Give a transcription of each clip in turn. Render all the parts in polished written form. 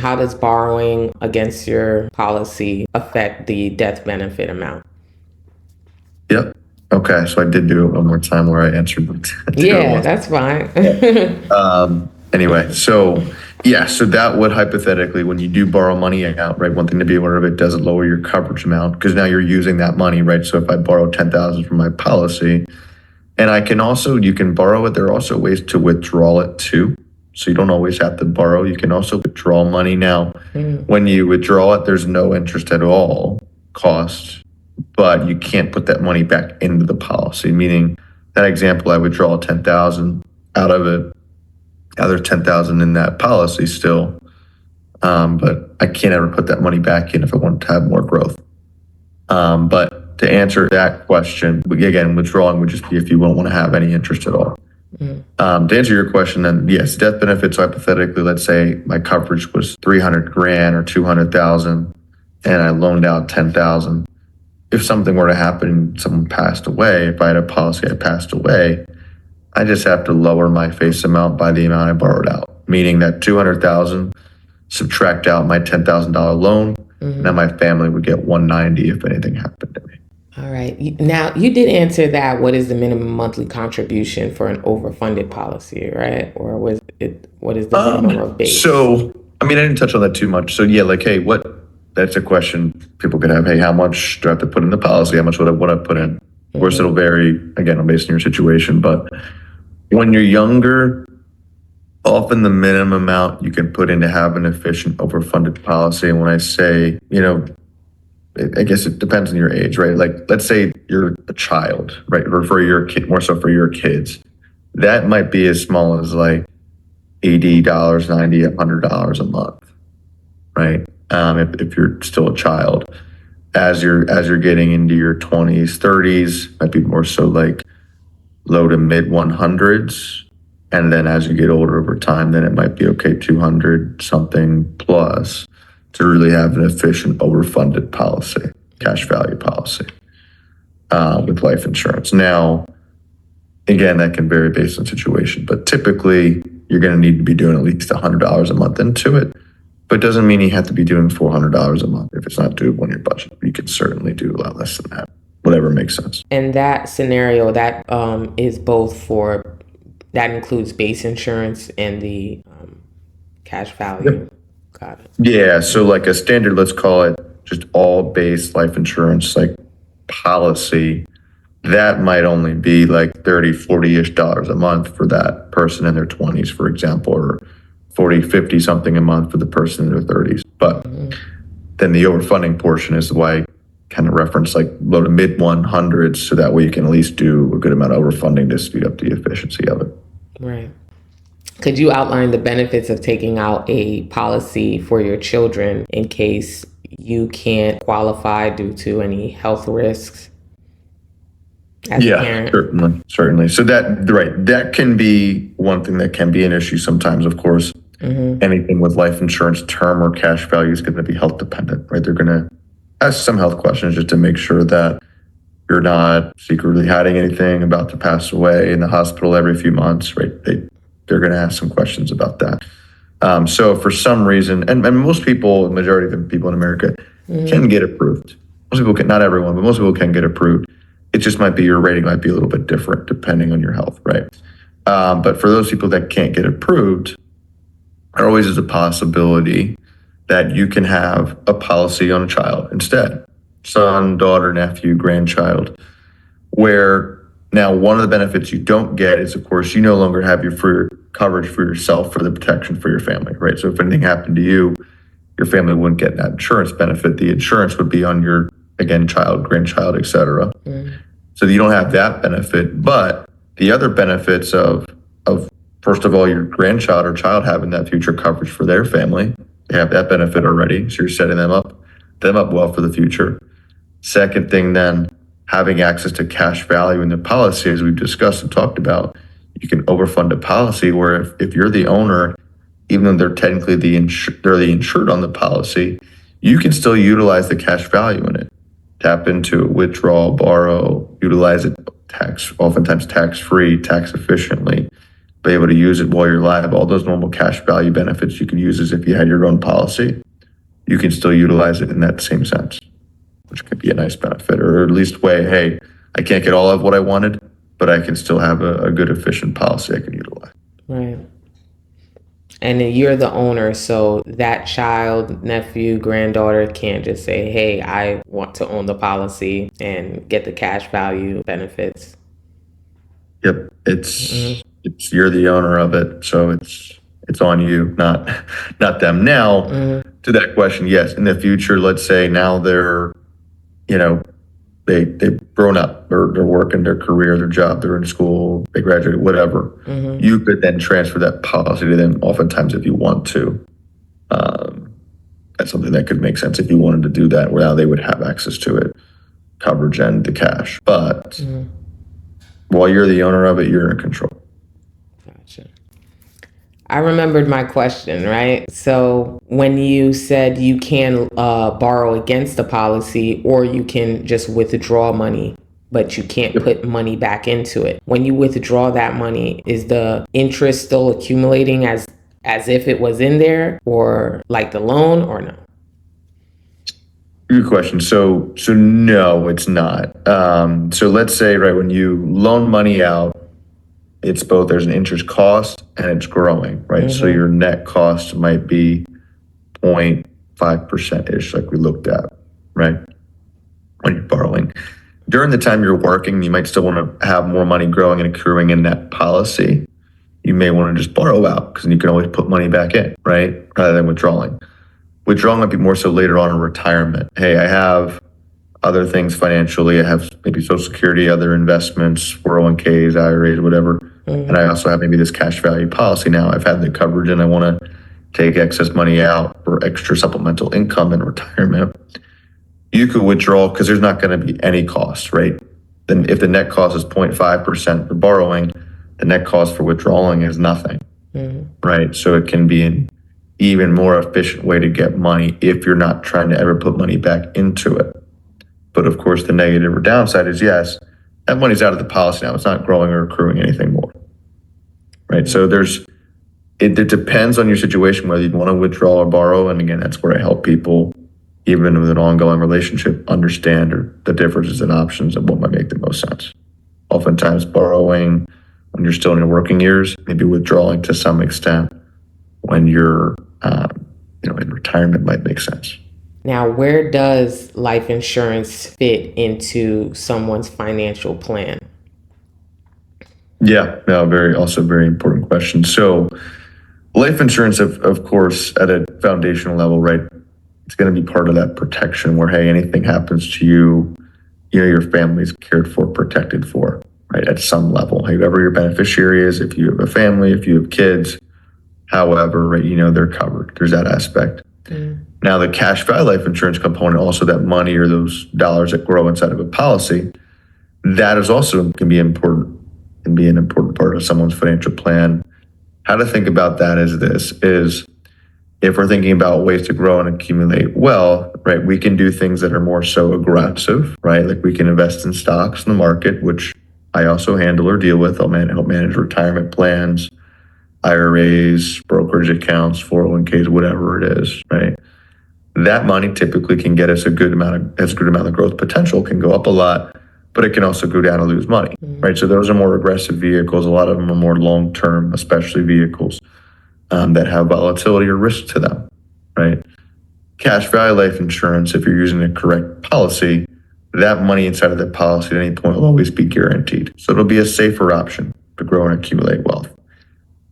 How does borrowing against your policy affect the death benefit amount? Yep. Okay, so I did do it one more time where I answered Yeah, that's fine. Anyway, so yeah, so that would hypothetically, when you do borrow money out, right, one thing to be aware of, it does lower your coverage amount because now you're using that money, right? So if I borrow 10,000 from my policy, and you can borrow it. There are also ways to withdraw it too. So you don't always have to borrow. You can also withdraw money now. When you withdraw it, there's no interest at all cost, but you can't put that money back into the policy. Meaning that example, I withdraw 10,000 out of it. Now there's 10,000 in that policy still, but I can't ever put that money back in if I want to have more growth. But to answer that question, again, withdrawing would just be if you won't want to have any interest at all. To answer your question, then yes, death benefits. Hypothetically, let's say my coverage was 300 grand or 200,000, and I loaned out 10,000. If something were to happen, someone passed away. If I had a policy, I passed away. I just have to lower my face amount by the amount I borrowed out, meaning that 200,000 subtract out my $10,000 loan. Now my family would get 190 if anything happened to me. All right. Now, you did answer that. What is the minimum monthly contribution for an overfunded policy, right? Or what is the minimum of base? So, I mean, I didn't touch on that too much. So yeah, like, hey, that's a question people could have. Hey, how much do I have to put in the policy? How much would I put in? Of course, it'll vary, again, based on your situation. But when you're younger, often the minimum amount you can put in to have an efficient overfunded policy. And when I say, I guess it depends on your age, right? Like, let's say you're a child, right? Or for your kid, more so for your kids, that might be as small as like $80, $90, $100 a month, right? If you're still a child, as you're getting into your 20s, 30s, might be more so like low to mid 100s. And then as you get older over time, then it might be okay, 200 something plus to really have an efficient overfunded policy, cash value policy with life insurance. Now, again, that can vary based on situation, but typically you're going to need to be doing at least $100 a month into it. But it doesn't mean you have to be doing $400 a month if it's not doable in your budget. You can certainly do a lot less than that, whatever makes sense. And that scenario, that is that includes base insurance and the cash value. Yep. Got it. Yeah, so like a standard, let's call it just all base life insurance, like policy, that might only be like 30, 40-ish dollars a month for that person in their 20s, for example, or 40, 50 something a month for the person in their 30s. But then the overfunding portion is why I kind of reference like low to mid 100s, so that way you can at least do a good amount of overfunding to speed up the efficiency of it. Right. Could you outline the benefits of taking out a policy for your children in case you can't qualify due to any health risks as a parent? Certainly. So that can be one thing that can be an issue sometimes, of course. Anything with life insurance term or cash value is going to be health dependent, right? They're going to ask some health questions just to make sure that you're not secretly hiding anything, about to pass away in the hospital every few months, right? They're going to ask some questions about that. So for some reason, and most people, the majority of the people in America can get approved. Most people can, not everyone, but most people can get approved. It just might be, your rating might be a little bit different depending on your health, right? But for those people that can't get approved, there always is a possibility that you can have a policy on a child instead. Son, daughter, nephew, grandchild, where now one of the benefits you don't get is, of course, you no longer have your coverage for yourself for the protection for your family, right? So if anything happened to you, your family wouldn't get that insurance benefit. The insurance would be on your, again, child, grandchild, et cetera. So you don't have that benefit, but the other benefits of first of all, your grandchild or child having that future coverage for their family, they have that benefit already. So you're setting them up well for the future. Second thing, then, having access to cash value in the policy, as we've discussed and talked about, you can overfund a policy where if you're the owner, even though they're technically the insured on the policy, you can still utilize the cash value in it. Tap into it, withdraw, borrow, utilize it oftentimes tax-free, tax efficiently. be able to use it while you're alive. All those normal cash value benefits you can use as if you had your own policy, you can still utilize it in that same sense, which could be a nice benefit, or at least way, hey, I can't get all of what I wanted, but I can still have a good, efficient policy I can utilize. Right. And then you're the owner, so that child, nephew, granddaughter can't just say, hey, I want to own the policy and get the cash value benefits. Yep. It's you're the owner of it, so it's on you, not them. Now, to that question, yes, in the future, let's say now they're, they've grown up, they're working their career, their job, they're in school, they graduate, whatever. You could then transfer that policy to them oftentimes if you want to. That's something that could make sense if you wanted to do that, where now they would have access to it, coverage and the cash. But while you're the owner of it, you're in control. Gotcha. I remembered my question, right? So when you said you can borrow against the policy, or you can just withdraw money, but you can't put money back into it. When you withdraw that money, is the interest still accumulating as if it was in there, or like the loan, or no? Good question. So no, it's not. So let's say, right, when you loan money out, it's both, there's an interest cost and it's growing, right? So your net cost might be 0.5%-ish, like we looked at, right? When you're borrowing. During the time you're working, you might still want to have more money growing and accruing in that policy. You may want to just borrow out, because you can always put money back in, right? Rather than withdrawing. Withdrawing might be more so later on in retirement. Hey, I have other things financially. I have maybe Social Security, other investments, 401ks, IRAs, whatever. And I also have maybe this cash value policy now. I've had the coverage and I want to take excess money out for extra supplemental income in retirement. You could withdraw, because there's not going to be any cost, right? Then if the net cost is 0.5% for borrowing, the net cost for withdrawing is nothing, right? So it can be an even more efficient way to get money if you're not trying to ever put money back into it. But of course, the negative or downside is, yes, that money's out of the policy now. It's not growing or accruing anything more, right? So it depends on your situation, whether you want to withdraw or borrow. And again, that's where I help people, even with an ongoing relationship, understand the differences and options and what might make the most sense. Oftentimes borrowing when you're still in your working years, maybe withdrawing to some extent when you're in retirement might make sense. Now, where does life insurance fit into someone's financial plan? Yeah, no, very important question. So life insurance, of course, at a foundational level, right, it's going to be part of that protection where, hey, anything happens to you, your family's cared for, protected for, right, at some level. Whoever your beneficiary is, if you have a family, if you have kids, however, right, they're covered. There's that aspect. Now, the cash value life insurance component, also that money or those dollars that grow inside of a policy, that is also can be important and be an important part of someone's financial plan. How to think about that is if we're thinking about ways to grow and accumulate wealth, right, we can do things that are more so aggressive, right? Like we can invest in stocks in the market, which I also handle or deal with. I'll help manage retirement plans, IRAs, brokerage accounts, 401ks, whatever it is, right? That money typically can get us a good amount of growth potential, can go up a lot, but it can also go down and lose money, right? So those are more aggressive vehicles. A lot of them are more long-term, especially vehicles that have volatility or risk to them, right? Cash value life insurance, if you're using the correct policy, that money inside of that policy at any point will always be guaranteed. So it'll be a safer option to grow and accumulate wealth.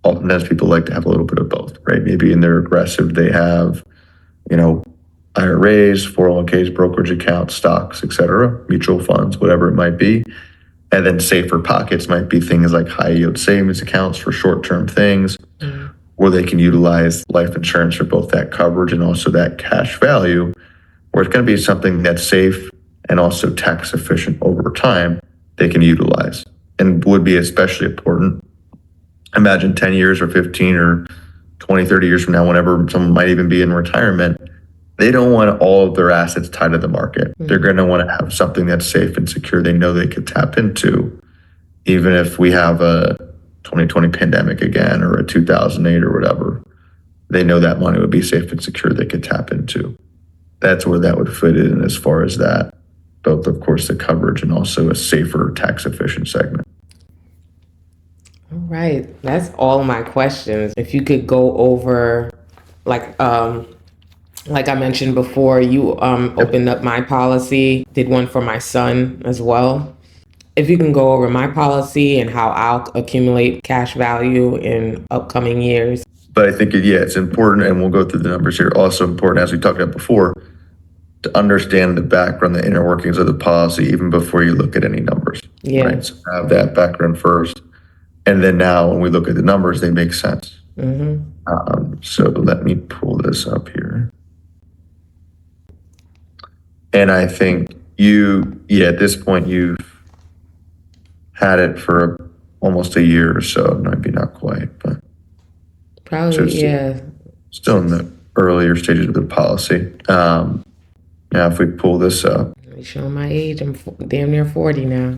Oftentimes people like to have a little bit of both, right? Maybe in their aggressive, they have, IRAs, 401ks, brokerage accounts, stocks, etc., mutual funds, whatever it might be. And then safer pockets might be things like high yield savings accounts for short-term things, where they can utilize life insurance for both that coverage and also that cash value, where it's going to be something that's safe and also tax efficient over time they can utilize, and would be especially important. Imagine 10 years or 15 or 20, 30 years from now, whenever someone might even be in retirement, they don't want all of their assets tied to the market. They're going to want to have something that's safe and secure they know they could tap into. Even if we have a 2020 pandemic again, or a 2008 or whatever, they know that money would be safe and secure they could tap into. That's where that would fit in as far as that, both of course the coverage and also a safer tax efficient segment. All right, that's all my questions. If you could go over, like I mentioned before, you opened up my policy, did one for my son as well. If you can go over my policy and how I'll accumulate cash value in upcoming years. But I think, it's important, and we'll go through the numbers here. Also important, as we talked about before, to understand the background, the inner workings of the policy, even before you look at any numbers. Yeah. Right? So have that background first. And then now when we look at the numbers, they make sense. So let me pull this up here. And I think at this point, you've had it for almost a year or so, maybe not quite, but probably, so still in the earlier stages of the policy. Now, if we pull this up, I'm showing my age. I'm damn near 40 now.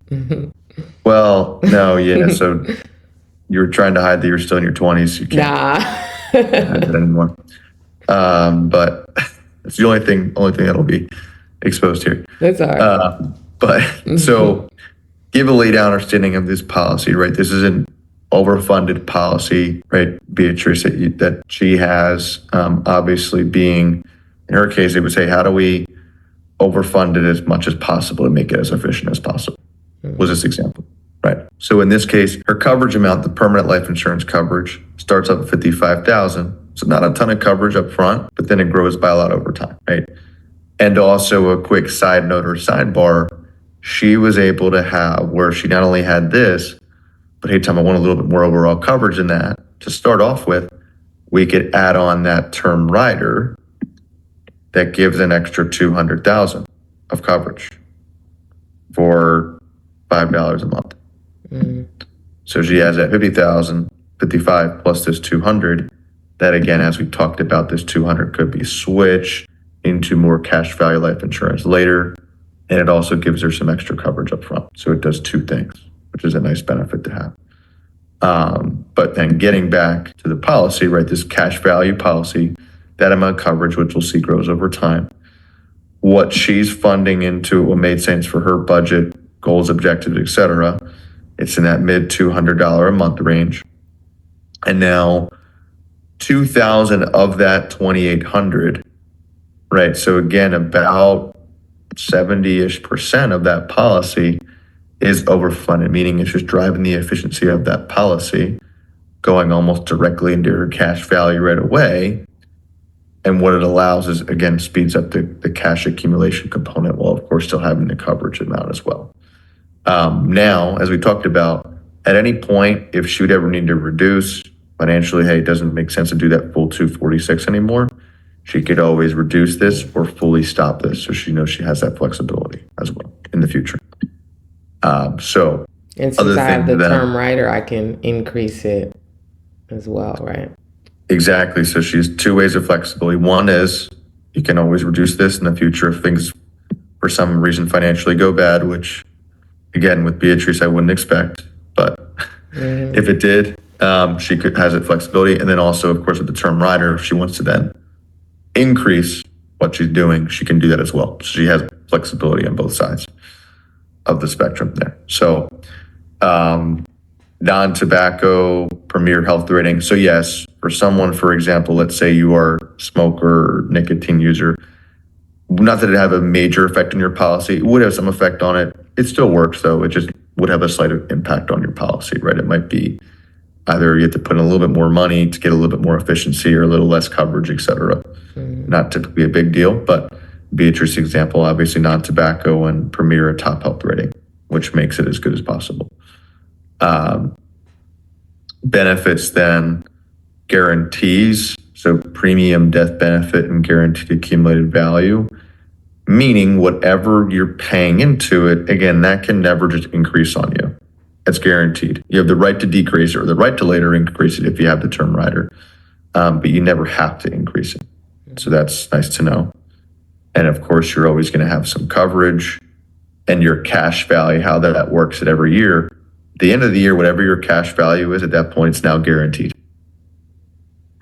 Well, no, so you were trying to hide that you're still in your 20s. You can't hide that anymore. But it's the only thing that'll be exposed here. That's all right. But so give a laid out understanding of this policy, right? This is an overfunded policy, right, Beatrice, that she has. Obviously, being in her case, it would say, how do we overfund it as much as possible and make it as efficient as possible? Was this example, right? So in this case, her coverage amount, the permanent life insurance coverage, starts up at $55,000. So not a ton of coverage up front, but then it grows by a lot over time, right? And also a quick side note or sidebar, she was able to have where she not only had this, but hey, Tom, I want a little bit more overall coverage in that. To start off with, we could add on that term rider that gives an extra $200,000 of coverage for $5 a month. So she has that 50,000, 55 plus this 200. That again, as we talked about, this 200 could be switched into more cash value life insurance later. And it also gives her some extra coverage up front. So it does two things, which is a nice benefit to have. But then getting back to the policy, right, this cash value policy, that amount of coverage, which we'll see grows over time. What she's funding into what made sense for her budget, goals, objectives, etc. It's in that mid $200 a month range. And now 2,000 of that 2,800, right? So again, about 70-ish% of that policy is overfunded, meaning it's just driving the efficiency of that policy, going almost directly into her cash value right away. And what it allows is, again, speeds up the cash accumulation component while, of course, still having the coverage amount as well. Now, as we talked about, at any point, if she would ever need to reduce financially, hey, it doesn't make sense to do that full 246 anymore, she could always reduce this or fully stop this, so she knows she has that flexibility as well in the future. And since I have the term rider, I can increase it as well, right? Exactly. So she has two ways of flexibility. One is you can always reduce this in the future if things, for some reason, financially go bad, which, again, with Beatrice, I wouldn't expect. But if it did, she has it flexibility. And then also, of course, with the term rider, if she wants to then increase what she's doing, she can do that as well. So she has flexibility on both sides of the spectrum there. So non-tobacco premier health rating. So yes, for someone, for example, let's say you are a smoker or nicotine user, not that it have a major effect on your policy, it would have some effect on it. It still works though. It just would have a slight impact on your policy, right? It might be either you have to put in a little bit more money to get a little bit more efficiency or a little less coverage, et cetera. Not typically a big deal, but Beatrice's example, obviously non-tobacco and premier a top health rating, which makes it as good as possible. Benefits then, guarantees, so premium death benefit and guaranteed accumulated value, meaning whatever you're paying into it, again, that can never just increase on you. That's guaranteed. You have the right to decrease it or the right to later increase it if you have the term rider, but you never have to increase it. So that's nice to know. And of course, you're always going to have some coverage, and your cash value, how that works at every year, the end of the year, whatever your cash value is at that point, it's now guaranteed.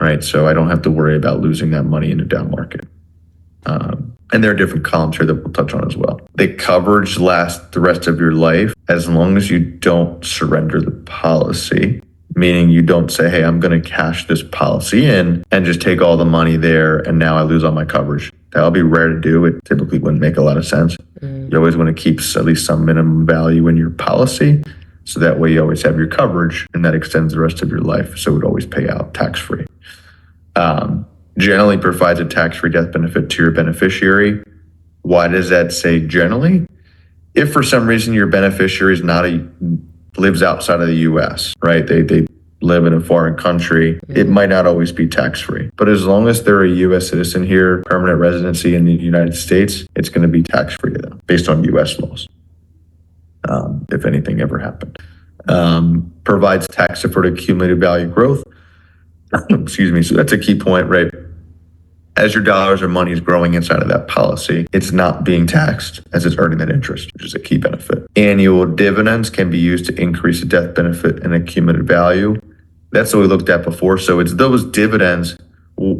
Right? So I don't have to worry about losing that money in a down market. And there are different columns here that we'll touch on as well. The coverage lasts the rest of your life as long as you don't surrender the policy, meaning you don't say, hey, I'm going to cash this policy in and just take all the money there and now I lose all my coverage. That'll be rare to do. It typically wouldn't make a lot of sense. You always want to keep at least some minimum value in your policy, so that way you always have your coverage and that extends the rest of your life, so it would always pay out tax-free. Generally provides a tax-free death benefit to your beneficiary. Why does that say generally? If for some reason your beneficiary is lives outside of the U.S., right? They live in a foreign country, it might not always be tax-free. But as long as they're a U.S. citizen here, permanent residency in the United States, it's going to be tax-free to them based on U.S. laws, if anything ever happened. Provides tax-deferred accumulated value growth. Excuse me. So that's a key point, right? As your dollars or money is growing inside of that policy, it's not being taxed as it's earning that interest, which is a key benefit. Annual dividends can be used to increase the death benefit and accumulated value. That's what we looked at before. So it's those dividends.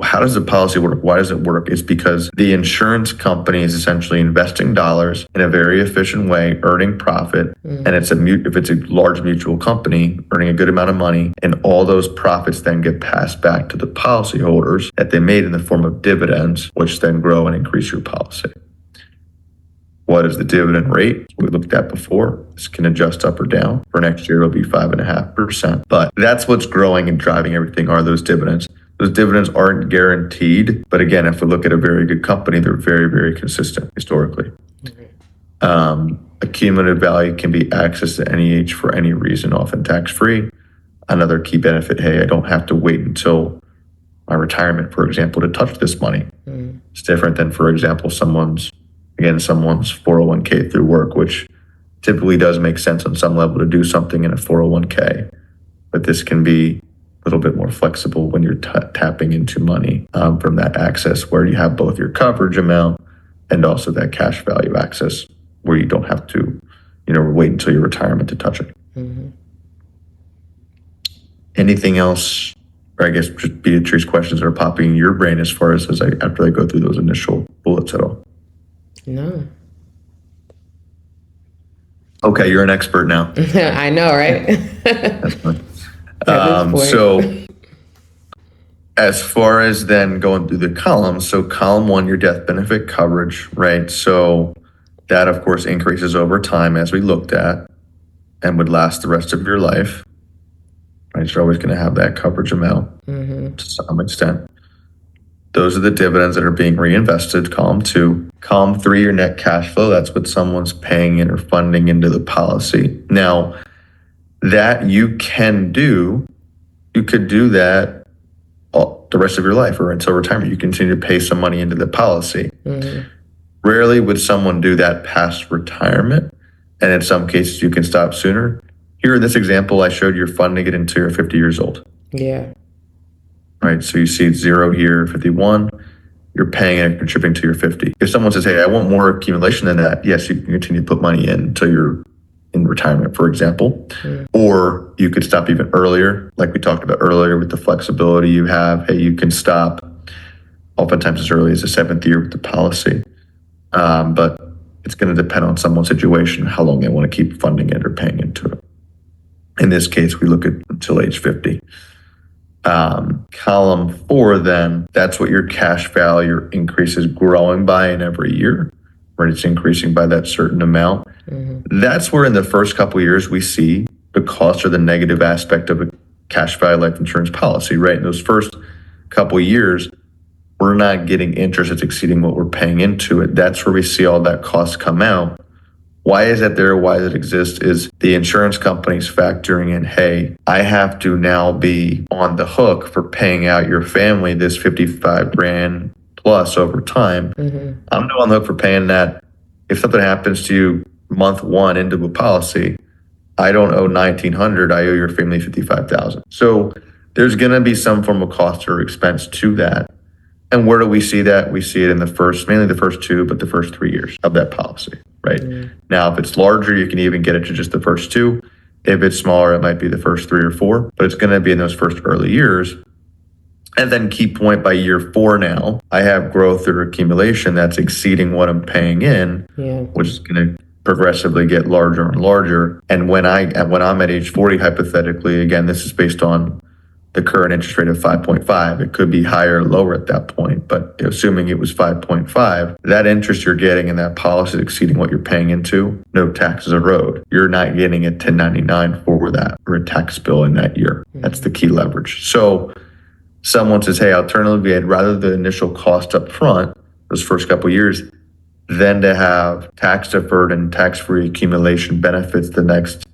How does the policy work? Why does it work? It's because the insurance company is essentially investing dollars in a very efficient way, earning profit. And if it's a large mutual company, earning a good amount of money, and all those profits then get passed back to the policyholders that they made in the form of dividends, which then grow and increase your policy. What is the dividend rate? We looked at before. This can adjust up or down. For next year, it'll be 5.5%. But that's what's growing and driving everything are those dividends. Those dividends aren't guaranteed, but again, if we look at a very good company, they're very, very consistent historically. Accumulated value can be accessed at any age for any reason, often tax-free. Another key benefit, hey, I don't have to wait until my retirement, for example, to touch this money. It's different than, for example, someone's 401k through work, which typically does make sense on some level to do something in a 401k, but this can be a little bit more flexible when you're tapping into money from that access where you have both your coverage amount and also that cash value access where you don't have to, wait until your retirement to touch it. Anything else, or I guess just Beatrice, questions that are popping in your brain as far as after I go through those initial bullets at all? No. Okay, you're an expert now. I know, right? That's fine. So as far as then going through the columns, so column 1, your death benefit coverage, right? So that of course increases over time as we looked at and would last the rest of your life, right? You're always going to have that coverage amount to some extent. Those are the dividends that are being reinvested, column 2. Column 3, your net cash flow, that's what someone's paying in or funding into the policy. Now, that you could do that the rest of your life or until retirement. You continue to pay some money into the policy. Rarely would someone do that past retirement, and in some cases you can stop sooner. Here in this example, I showed you're funding it until you're 50 years old. Yeah. Right, so you see 0 here, 51, you're paying and contributing till you're 50. If someone says, hey, I want more accumulation than that, yes, you can continue to put money in until you're in retirement, for example. Or you could stop even earlier, like we talked about earlier with the flexibility you have. Hey, you can stop oftentimes as early as the 7th year with the policy. But it's going to depend on someone's situation, how long they want to keep funding it or paying into it. In this case, we look at until age 50. Column 4, then, that's what your cash value increase is growing by in every year, right? It's increasing by that certain amount. That's where in the first couple of years we see the cost or the negative aspect of a cash value life insurance policy, right? In those first couple of years, we're not getting interest that's exceeding what we're paying into it. That's where we see all that cost come out. Why is that there? Why does it exist? Is the insurance companies factoring in, hey, I have to now be on the hook for paying out your family this $55,000 plus over time. I'm now on the hook for paying that. If something happens to you month 1 into a policy, I don't owe $1,900. I owe your family $55,000. So there's going to be some form of cost or expense to that. And where do we see that? We see it in mainly the first 2, but the first 3 years of that policy, right? Now, if it's larger, you can even get it to just the first 2. If it's smaller, it might be the first 3 or 4, but it's going to be in those first early years. And then key point, by year 4 now, I have growth through accumulation that's exceeding what I'm paying in, which is going to progressively get larger and larger. And when I'm at age 40, hypothetically, again, this is based on the current interest rate of 5.5. It could be higher or lower at that point, but assuming it was 5.5, that interest you're getting in that policy is exceeding what you're paying into, no taxes erode. You're not getting a 1099 for that or a tax bill in that year. That's the key leverage. So someone says, hey, alternatively, I'd rather the initial cost up front, those first couple of years, than to have tax deferred and tax-free accumulation benefits the next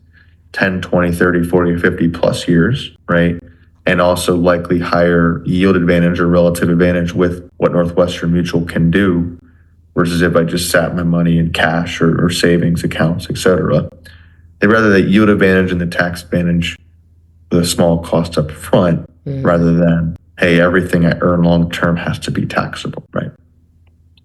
10, 20, 30, 40, 50 plus years, right? And also likely higher yield advantage or relative advantage with what Northwestern Mutual can do versus if I just sat my money in cash or savings accounts, et cetera. They'd rather the yield advantage and the tax advantage with a small cost up front rather than, hey, everything I earn long term has to be taxable, right?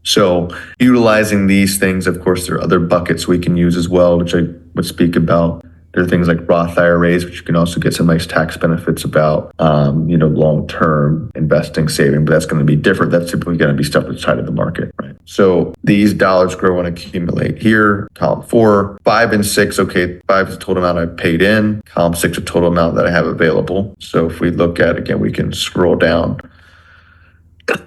So utilizing these things, of course, there are other buckets we can use as well, which I would speak about. There are things like Roth IRAs, which you can also get some nice tax benefits about, long-term investing, saving, but that's going to be different. That's typically going to be stuff that's tied to the market, right? So these dollars grow and accumulate here. Column 4, 5 and 6. Okay, 5 is the total amount I paid in. Column 6, the total amount that I have available. So if we look at, again, we can scroll down.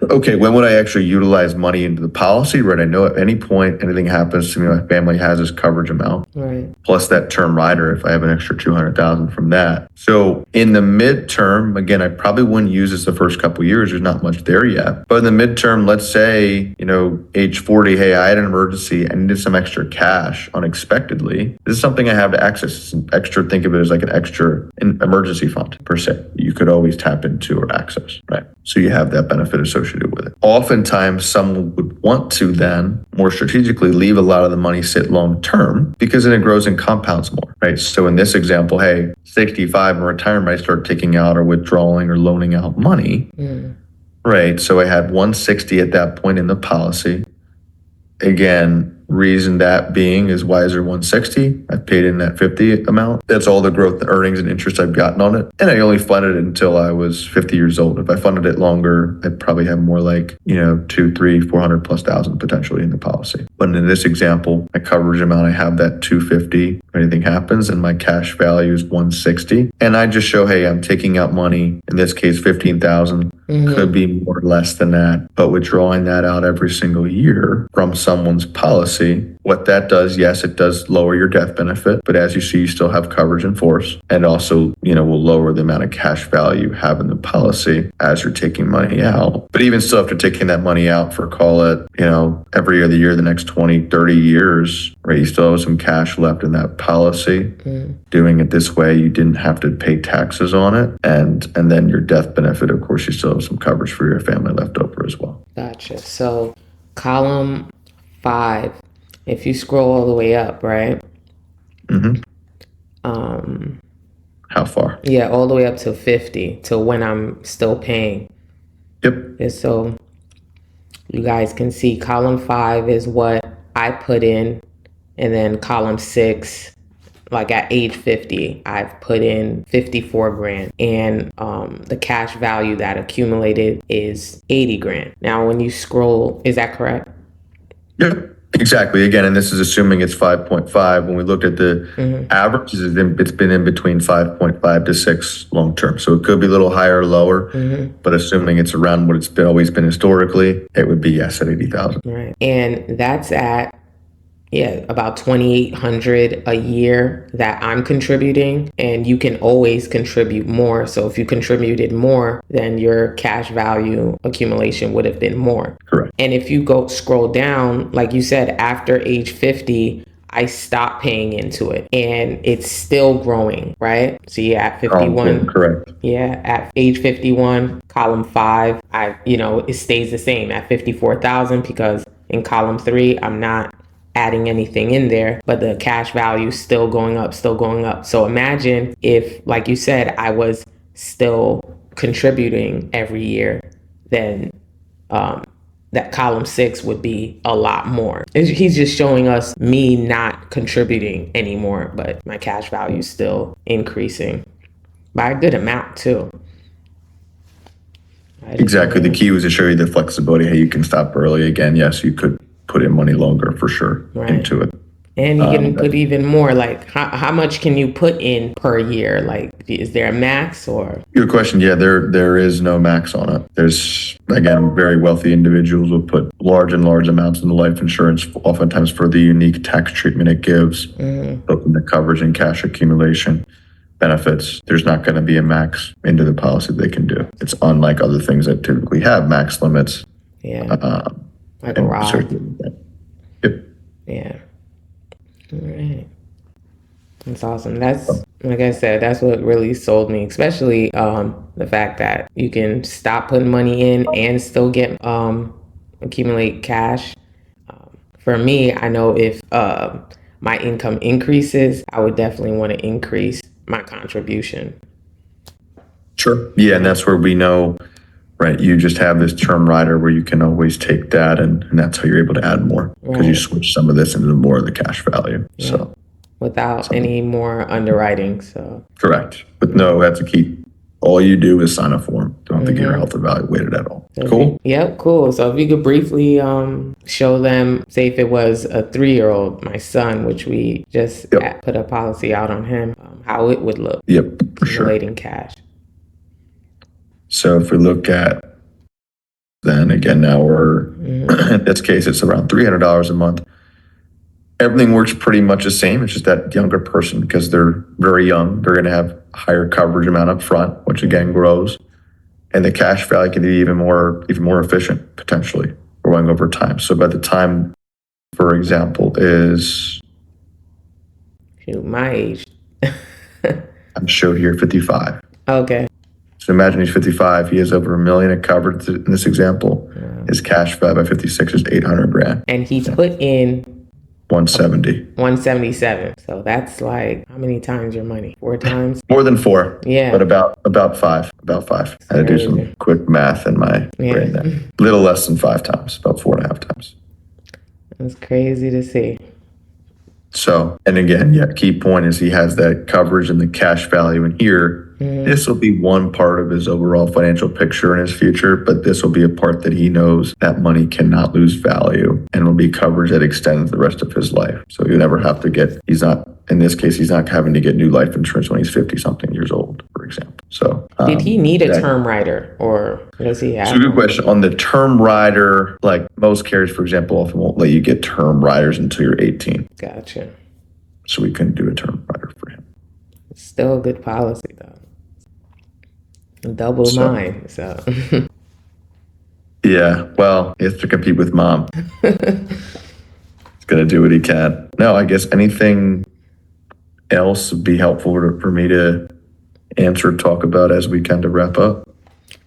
Okay, when would I actually utilize money into the policy, right? I know at any point anything happens to me, my family has this coverage amount, right? Plus that term rider if I have an extra $200,000 from that. So in the midterm, again, I probably wouldn't use this the first couple of years. There's not much there yet. But in the midterm, let's say, age 40, hey, I had an emergency. I needed some extra cash unexpectedly. This is something I have to access. It's an extra, think of it as like an extra emergency fund per se. You could always tap into or access, right? So you have that benefit associated with it. Oftentimes, someone would want to then more strategically leave a lot of the money sit long term because then it grows and compounds more, right? So in this example, hey, 65 in retirement, I start taking out or withdrawing or loaning out money, right? So I had 160 at that point in the policy. Again, reason that being is why is there 160? I've paid in that 50 amount. That's all the growth, the earnings and interest I've gotten on it. And I only funded it until I was 50 years old. If I funded it longer, I'd probably have more like, 2, 3, 400 plus thousand potentially in the policy. But in this example, my coverage amount, I have that 250. If anything happens and my cash value is 160. And I just show, hey, I'm taking out money, in this case, 15,000. Could be more or less than that, but withdrawing that out every single year from someone's policy, what that does, yes, it does lower your death benefit, but as you see, you still have coverage in force, and also, will lower the amount of cash value you have in the policy as you're taking money out. But even still, after taking that money out for, call it, every other year, the next 20, 30 years, right, you still have some cash left in that policy. Doing it this way, you didn't have to pay taxes on it, and then your death benefit, of course, you still have some coverage for your family left over as well. Gotcha. So column 5, if you scroll all the way up, right? How far? Yeah, all the way up to 50, to when I'm still paying. Yep. And so you guys can see column 5 is what I put in, and then column 6, like at age 50, I've put in 54 grand, and the cash value that accumulated is 80 grand. Now, when you scroll, is that correct? Yep. Exactly. Again, and this is assuming it's 5.5. When we looked at the averages, it's been in between 5.5 to 6 long term. So it could be a little higher or lower, but assuming it's around what it's always been historically, it would be yes at 80,000. Right. And that's at about $2,800 a year that I'm contributing, and you can always contribute more. So if you contributed more, then your cash value accumulation would have been more. Correct. And if you scroll down, like you said, after age 50, I stopped paying into it, and it's still growing, right? So at 51, correct. Yeah, at age 51, column 5, it stays the same at 54,000, because in column 3, I'm not adding anything in there, but the cash value is still going up. So imagine if, like you said, I was still contributing every year, then that column 6 would be a lot more. He's just showing us me not contributing anymore, but my cash value is still increasing by a good amount too. Exactly. The key was to show you the flexibility. Hey, you can stop early again. Yes, you could put in money longer for sure into it. And you can put even more. Like, how much can you put in per year? Like, is there a max or? Good question. Yeah, there is no max on it. There's, again, very wealthy individuals will put large amounts into life insurance, oftentimes for the unique tax treatment it gives, both in the coverage and cash accumulation benefits. There's not going to be a max into the policy they can do. It's unlike other things that typically have max limits. Yeah. Like a Roth. Yep. Yeah. All right. That's awesome. That's, like I said, that's what really sold me, especially the fact that you can stop putting money in and still get accumulate cash. For me, I know if my income increases, I would definitely want to increase my contribution. Sure. Yeah, and that's where we know, right, you just have this term rider where you can always take that, and that's how you're able to add more, because you switch some of this into more of the cash value. Yeah. So without any more underwriting. So correct. But no, that's a key. All you do is sign a form. Don't have to get your health evaluated at all. Cool. Yep, cool. So if you could briefly show them, say if it was a 3-year-old, my son, which we just put a policy out on him, how it would look. Yep, for sure. Accumulating cash. So if we look at, then again, now we're, in this case, it's around $300 a month. Everything works pretty much the same. It's just that younger person, because they're very young, they're going to have higher coverage amount up front, which again grows. And the cash value can be even more efficient, potentially, growing over time. So by the time, for example, is... my age. I'm showed here 55. Okay. So imagine he's 55. He has over $1 million in coverage in this example. Yeah. His cash value by 56 is $800,000. And he put in 170. 177. So that's like, how many times your money? 4 times? More than 4. Yeah. But about 5. About 5. I had to do some quick math in my brain there. Little less than 5 times. About 4.5 times. That's crazy to see. So, and again, key point is he has that coverage and the cash value in here. This will be one part of his overall financial picture in his future, but this will be a part that he knows that money cannot lose value and will be coverage that extends the rest of his life. So you never have to he's not having to get new life insurance when he's 50 something years old, for example. So did he need a term rider, or does he have? It's a good question. On the term rider, like most carriers, for example, often won't let you get term riders until you're 18. Gotcha. So we couldn't do a term rider for him. It's still a good policy though. Double mine, so. Yeah, well, he has to compete with mom. He's gonna do what he can. No, I guess anything else would be helpful for me to answer, talk about as we kind of wrap up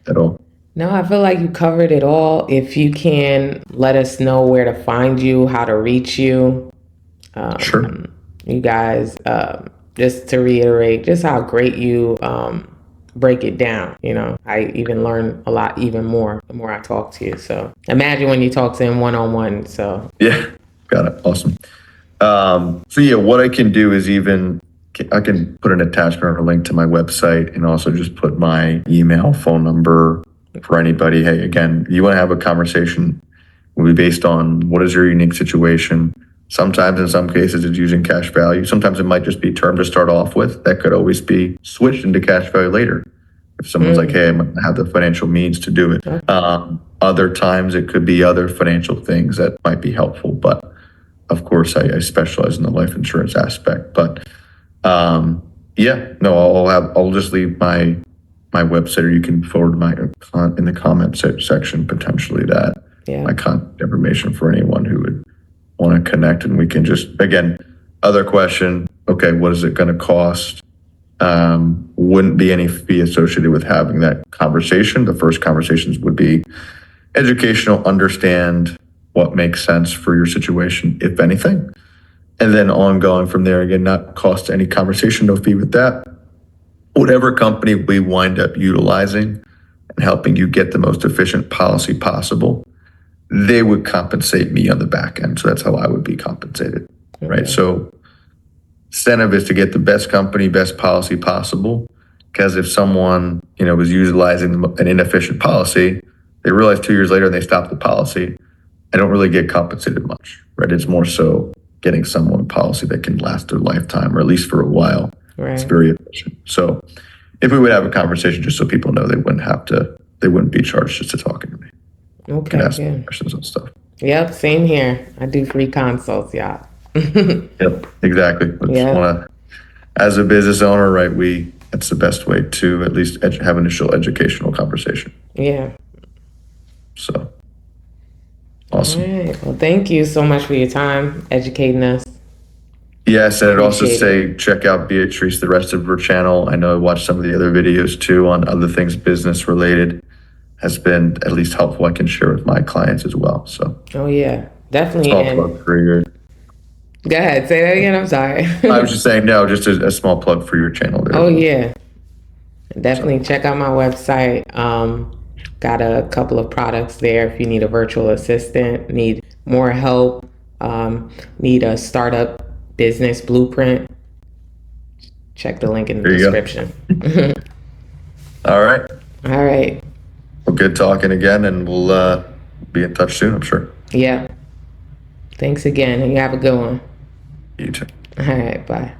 at all. No, I feel like you covered it all. If you can let us know where to find you, how to reach you. Sure. You guys, just to reiterate, just how great you break it down. You know, I even learn a lot, even more, the more I talk to you. So imagine when you talk to him one-on-one. So yeah, got it. Awesome. So yeah, what I can do is I can put an attachment or a link to my website, and also just put my email, phone number for anybody. Hey, again, you want to have a conversation, will be based on what is your unique situation. Sometimes, in some cases, it's using cash value. Sometimes it might just be term to start off with. That could always be switched into cash value later. If someone's like, hey, I might have the financial means to do it. Other times it could be other financial things that might be helpful. But of course, I specialize in the life insurance aspect. But I'll just leave my website, or you can forward in the comment section potentially my contact information for anyone who would want to connect, and we can just, again, other question, okay, what is it going to cost? Wouldn't be any fee associated with having that conversation. The first conversations would be educational, understand what makes sense for your situation, if anything. And then ongoing from there, again, not cost any conversation, no fee with that. Whatever company we wind up utilizing and helping you get the most efficient policy possible, they would compensate me on the back end. So that's how I would be compensated, right? So incentive is to get the best company, best policy possible. Because if someone, was utilizing an inefficient policy, they realize 2 years later and they stop the policy, I don't really get compensated much, right? It's more so getting someone a policy that can last their lifetime, or at least for a while. Right. It's very efficient. So if we would have a conversation, just so people know, they wouldn't be charged just to talking to me. Okay. Can ask me questions and stuff. Yep, same here. I do free consults, y'all. Yep, exactly. As a business owner, right, that's the best way to at least have initial educational conversation. Yeah. So, awesome. All right. Well, thank you so much for your time educating us. Yes, and I'd also say check out Beatrice, the rest of her channel. I know I watched some of the other videos too on other things business related. Has been at least helpful. I can share with my clients as well. So. Oh yeah, definitely. Small plug for your. Go ahead, say that again. I'm sorry. I was just saying, no, just a small plug for your channel there. Oh yeah, definitely check out my website. Got a couple of products there. If you need a virtual assistant, need more help, need a startup business blueprint, check the link in the description. All right. All right. Well, good talking again, and we'll be in touch soon, I'm sure. Yeah. Thanks again, and you have a good one. You too. All right, bye.